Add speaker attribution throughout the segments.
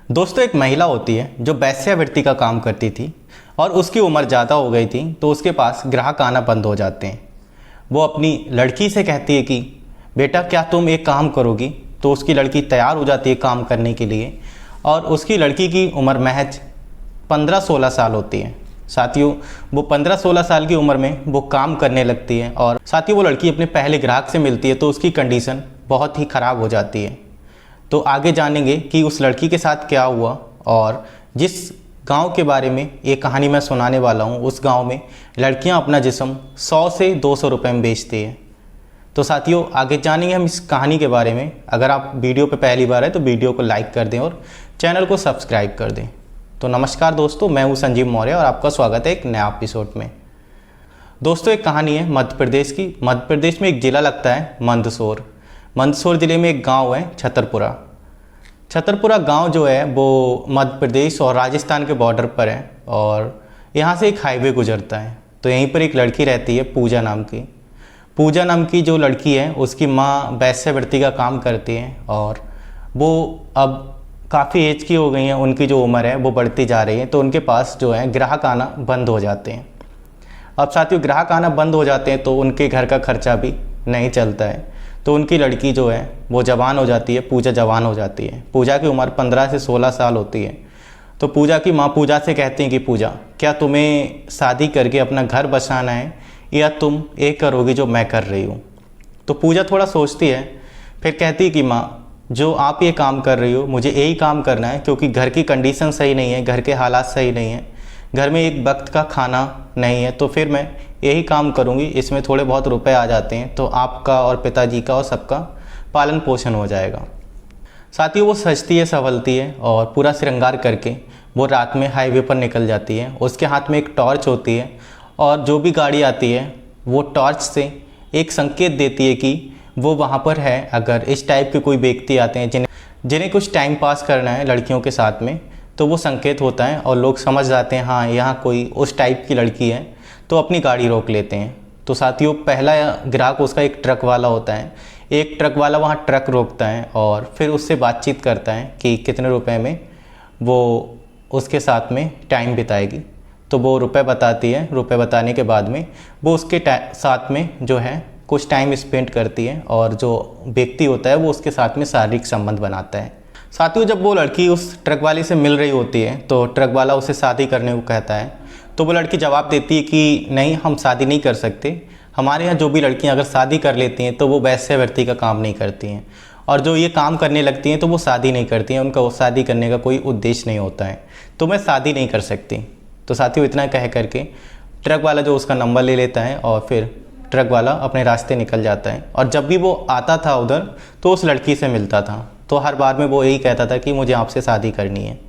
Speaker 1: दोस्तों, एक महिला होती है जो वेश्यावृत्ति का काम करती थी और उसकी उम्र ज़्यादा हो गई थी तो उसके पास ग्राहक आना बंद हो जाते हैं। वो अपनी लड़की से कहती है कि बेटा क्या तुम एक काम करोगी, तो उसकी लड़की तैयार हो जाती है काम करने के लिए और उसकी लड़की की उम्र महज 15-16 साल होती है। साथियों, वो 15-16 साल की उम्र में वो काम करने लगती है और साथियों वो लड़की अपने पहले ग्राहक से मिलती है तो उसकी कंडीशन बहुत ही ख़राब हो जाती है। तो आगे जानेंगे कि उस लड़की के साथ क्या हुआ और जिस गांव के बारे में ये कहानी मैं सुनाने वाला हूँ उस गांव में लड़कियां अपना जिस्म 100 से 200 रुपये में बेचती हैं। तो साथियों आगे जानेंगे हम इस कहानी के बारे में। अगर आप वीडियो पे पहली बार है तो वीडियो को लाइक कर दें और चैनल को सब्सक्राइब कर दें। तो नमस्कार दोस्तों, मैं हूँ संजीव मौर्य और आपका स्वागत है एक नया एपिसोड में। दोस्तों, एक कहानी है मध्य प्रदेश की। मध्य प्रदेश में एक ज़िला लगता है मंदसौर। मंदसौर ज़िले में एक गांव है छतरपुरा। छतरपुरा गांव जो है वो मध्य प्रदेश और राजस्थान के बॉर्डर पर है और यहाँ से एक हाईवे गुजरता है। तो यहीं पर एक लड़की रहती है पूजा नाम की। पूजा नाम की जो लड़की है उसकी माँ वेश्यावृत्ति का काम करती है और वो अब काफ़ी एज की हो गई हैं। उनकी जो उम्र है वो बढ़ती जा रही है तो उनके पास जो है ग्राहक आना बंद हो जाते हैं। अब साथियों ग्राहक आना बंद हो जाते हैं तो उनके घर का खर्चा भी नहीं चलता है। तो उनकी लड़की जो है वो जवान हो जाती है, पूजा जवान हो जाती है। पूजा की उम्र 15 से 16 साल होती है। तो पूजा की माँ पूजा से कहती हैं कि पूजा क्या तुम्हें शादी करके अपना घर बसाना है या तुम ये करोगी जो मैं कर रही हूँ। तो पूजा थोड़ा सोचती है, फिर कहती है कि माँ जो आप ये काम कर रही हो मुझे यही काम करना है क्योंकि घर की कंडीशन सही नहीं है, घर के हालात सही नहीं है, घर में एक वक्त का खाना नहीं है, तो फिर मैं यही काम करूंगी। इसमें थोड़े बहुत रुपए आ जाते हैं तो आपका और पिताजी का और सबका पालन पोषण हो जाएगा। साथियों वो सजती है, संभलती है और पूरा श्रृंगार करके वो रात में हाईवे पर निकल जाती है। उसके हाथ में एक टॉर्च होती है और जो भी गाड़ी आती है वो टॉर्च से एक संकेत देती है कि वो वहाँ पर है। अगर इस टाइप के कोई व्यक्ति आते हैं जिन्हें कुछ टाइम पास करना है लड़कियों के साथ में, तो वो संकेत होता है और लोग समझ जाते हैं हाँ यहाँ कोई उस टाइप की लड़की है, तो अपनी गाड़ी रोक लेते हैं। तो साथियों पहला ग्राहक उसका एक ट्रक वाला होता है। एक ट्रक वाला वहाँ ट्रक रोकता है और फिर उससे बातचीत करता है कि कितने रुपए में वो उसके साथ में टाइम बिताएगी। तो वो रुपए बताती है। रुपए बताने के बाद में वो उसके साथ में जो है कुछ टाइम स्पेंड करती है और जो व्यक्ति होता है वो उसके साथ में शारीरिक संबंध बनाता है। साथियों जब वो लड़की उस ट्रक वाले से मिल रही होती है तो ट्रक वाला उसे शादी करने को कहता है। तो वो लड़की जवाब देती है कि नहीं, हम शादी नहीं कर सकते। हमारे यहाँ जो भी लड़कियाँ अगर शादी कर लेती हैं तो वो वेश्यावृत्ति का काम नहीं करती हैं और जो ये काम करने लगती हैं तो वो शादी नहीं करती हैं। उनका वो शादी करने का कोई उद्देश्य नहीं होता है, तो मैं शादी नहीं कर सकती। तो साथियों इतना कह करके ट्रक वाला जो उसका नंबर ले लेता है और फिर ट्रक वाला अपने रास्ते निकल जाता है। और जब भी वो आता था उधर तो उस लड़की से मिलता था तो हर बार में वो यही कहता था कि मुझे आपसे शादी करनी है।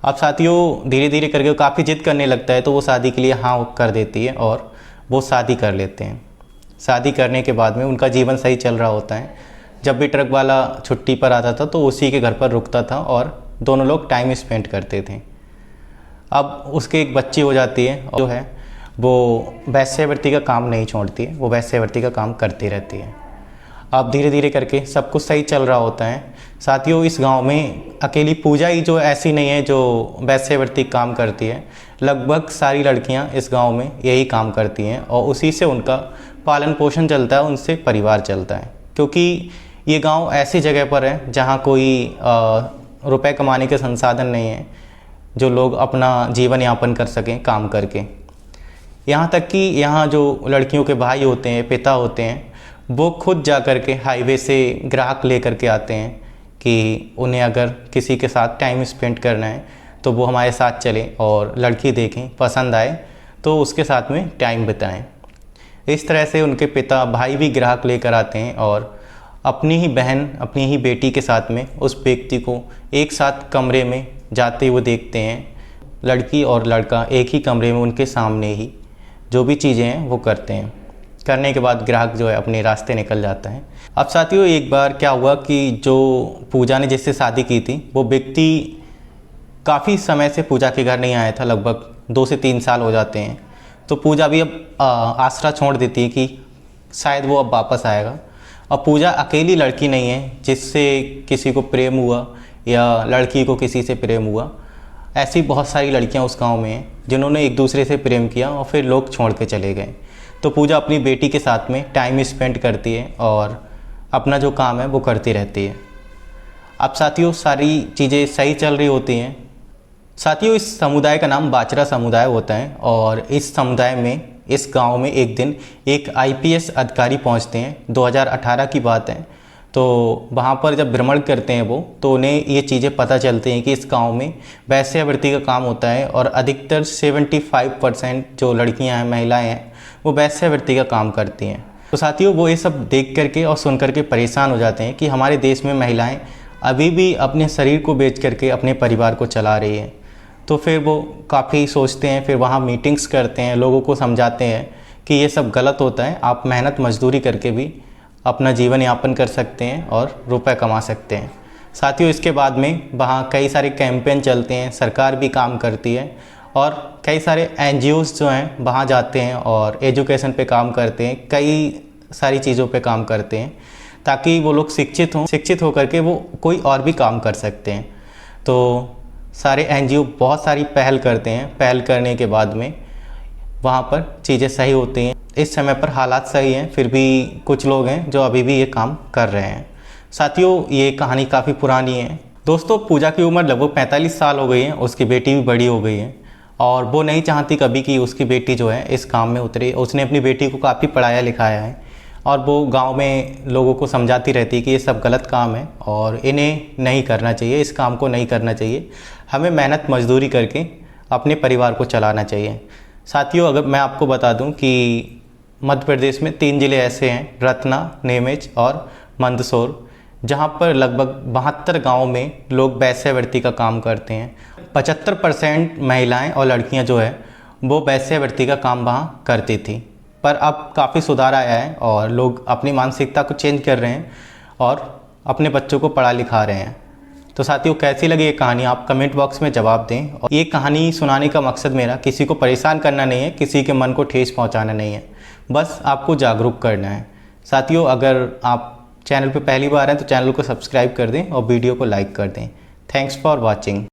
Speaker 1: अब साथियों धीरे धीरे करके वो काफ़ी जिद करने लगता है तो वो शादी के लिए हाँ कर देती है और वो शादी कर लेते हैं। शादी करने के बाद में उनका जीवन सही चल रहा होता है। जब भी ट्रक वाला छुट्टी पर आता था तो उसी के घर पर रुकता था और दोनों लोग टाइम स्पेंड करते थे। अब उसके एक बच्ची हो जाती है और जो है वो वेश्यावृत्ति का काम नहीं छोड़ती है, वो वेश्यावृत्ति का काम करती रहती है। अब धीरे धीरे करके सब कुछ सही चल रहा होता है। साथियों इस गांव में अकेली पूजा ही जो ऐसी नहीं है जो वेश्यावृत्ति काम करती है। लगभग सारी लड़कियां इस गांव में यही काम करती हैं और उसी से उनका पालन पोषण चलता है, उनसे परिवार चलता है। क्योंकि ये गांव ऐसी जगह पर है जहां कोई रुपए कमाने के संसाधन नहीं है जो लोग अपना जीवन यापन कर सकें काम करके। यहाँ तक कि यहाँ जो लड़कियों के भाई होते हैं, पिता होते हैं, वो खुद जा कर के हाईवे से ग्राहक ले कर के आते हैं कि उन्हें अगर किसी के साथ टाइम स्पेंड करना है तो वो हमारे साथ चलें और लड़की देखें, पसंद आए तो उसके साथ में टाइम बिताएं। इस तरह से उनके पिता भाई भी ग्राहक लेकर आते हैं और अपनी ही बहन, अपनी ही बेटी के साथ में उस व्यक्ति को एक साथ कमरे में जाते हुए देखते हैं। लड़की और लड़का एक ही कमरे में उनके सामने ही जो भी चीज़ें हैं वो करते हैं। करने के बाद ग्राहक जो है अपने रास्ते निकल जाता है। अब साथियों एक बार क्या हुआ कि जो पूजा ने जिससे शादी की थी वो व्यक्ति काफ़ी समय से पूजा के घर नहीं आया था, लगभग 2 से 3 साल हो जाते हैं। तो पूजा भी अब आसरा छोड़ देती है कि शायद वो अब वापस आएगा। अब पूजा अकेली लड़की नहीं है जिससे किसी को प्रेम हुआ या लड़की को किसी से प्रेम हुआ। ऐसी बहुत सारी लड़कियां उस गांव में हैं जिन्होंने एक दूसरे से प्रेम किया और फिर लोग छोड़ के चले गए। तो पूजा अपनी बेटी के साथ में टाइम स्पेंड करती है और अपना जो काम है वो करती रहती है। अब साथियों, सारी चीज़ें सही चल रही होती हैं। साथियों, इस समुदाय का नाम बाचरा समुदाय होता है और इस समुदाय में, इस गांव में एक दिन एक आईपीएस अधिकारी पहुंचते हैं। 2018 की बात है। तो वहाँ पर जब भ्रमण करते हैं वो, तो उन्हें ये चीज़ें पता चलती हैं कि इस गांव में वेश्यावृत्ति का काम होता है और अधिकतर 75% जो लड़कियां हैं, महिलाएं हैं, वो वेश्यावृत्ति का काम करती हैं। तो साथियों, वो ये सब देख करके और सुन करके परेशान हो जाते हैं कि हमारे देश में महिलाएं अभी भी अपने शरीर को बेच करके अपने परिवार को चला रही हैं। तो फिर वो काफ़ी सोचते हैं, फिर वहाँ मीटिंग्स करते हैं, लोगों को समझाते हैं कि ये सब गलत होता है, आप मेहनत मजदूरी करके भी अपना जीवन यापन कर सकते हैं और रुपए कमा सकते हैं। साथियों, इसके बाद में वहाँ कई सारे कैंपेन चलते हैं, सरकार भी काम करती है और कई सारे एनजीओज़ जो हैं वहाँ जाते हैं और एजुकेशन पे काम करते हैं, कई सारी चीज़ों पे काम करते हैं ताकि वो लोग शिक्षित होकर के वो कोई और भी काम कर सकते हैं। तो सारे एनजीओ बहुत सारी पहल करते हैं। पहल करने के बाद में वहाँ पर चीज़ें सही होती हैं। इस समय पर हालात सही हैं, फिर भी कुछ लोग हैं जो अभी भी ये काम कर रहे हैं। साथियों, ये कहानी काफ़ी पुरानी है। दोस्तों, पूजा की उम्र लगभग 45 साल हो गई है। उसकी बेटी भी बड़ी हो गई है और वो नहीं चाहती कभी कि उसकी बेटी जो है इस काम में उतरे। उसने अपनी बेटी को काफ़ी पढ़ाया लिखाया है और वो गांव में लोगों को समझाती रहती है कि ये सब गलत काम है और इन्हें नहीं करना चाहिए, इस काम को नहीं करना चाहिए, हमें मेहनत मजदूरी करके अपने परिवार को चलाना चाहिए। साथियों, अगर मैं आपको बता दूं कि मध्य प्रदेश में 3 ज़िले ऐसे हैं, रत्ना, नीमच और मंदसौर, जहां पर लगभग 72 गाँव में लोग वेश्यावृत्ति का काम करते हैं। 75% महिलाएं और लड़कियां जो है वो वेश्यावृत्ति का काम वहाँ करती थी, पर अब काफ़ी सुधार आया है और लोग अपनी मानसिकता को चेंज कर रहे हैं और अपने बच्चों को पढ़ा लिखा रहे हैं। तो साथियों, कैसी लगी ये कहानी आप कमेंट बॉक्स में जवाब दें। और ये कहानी सुनाने का मकसद मेरा किसी को परेशान करना नहीं है, किसी के मन को ठेस पहुंचाना नहीं है, बस आपको जागरूक करना है। साथियों, अगर आप चैनल पर पहली बार हैं तो चैनल को सब्सक्राइब कर दें और वीडियो को लाइक कर दें। Thanks for watching.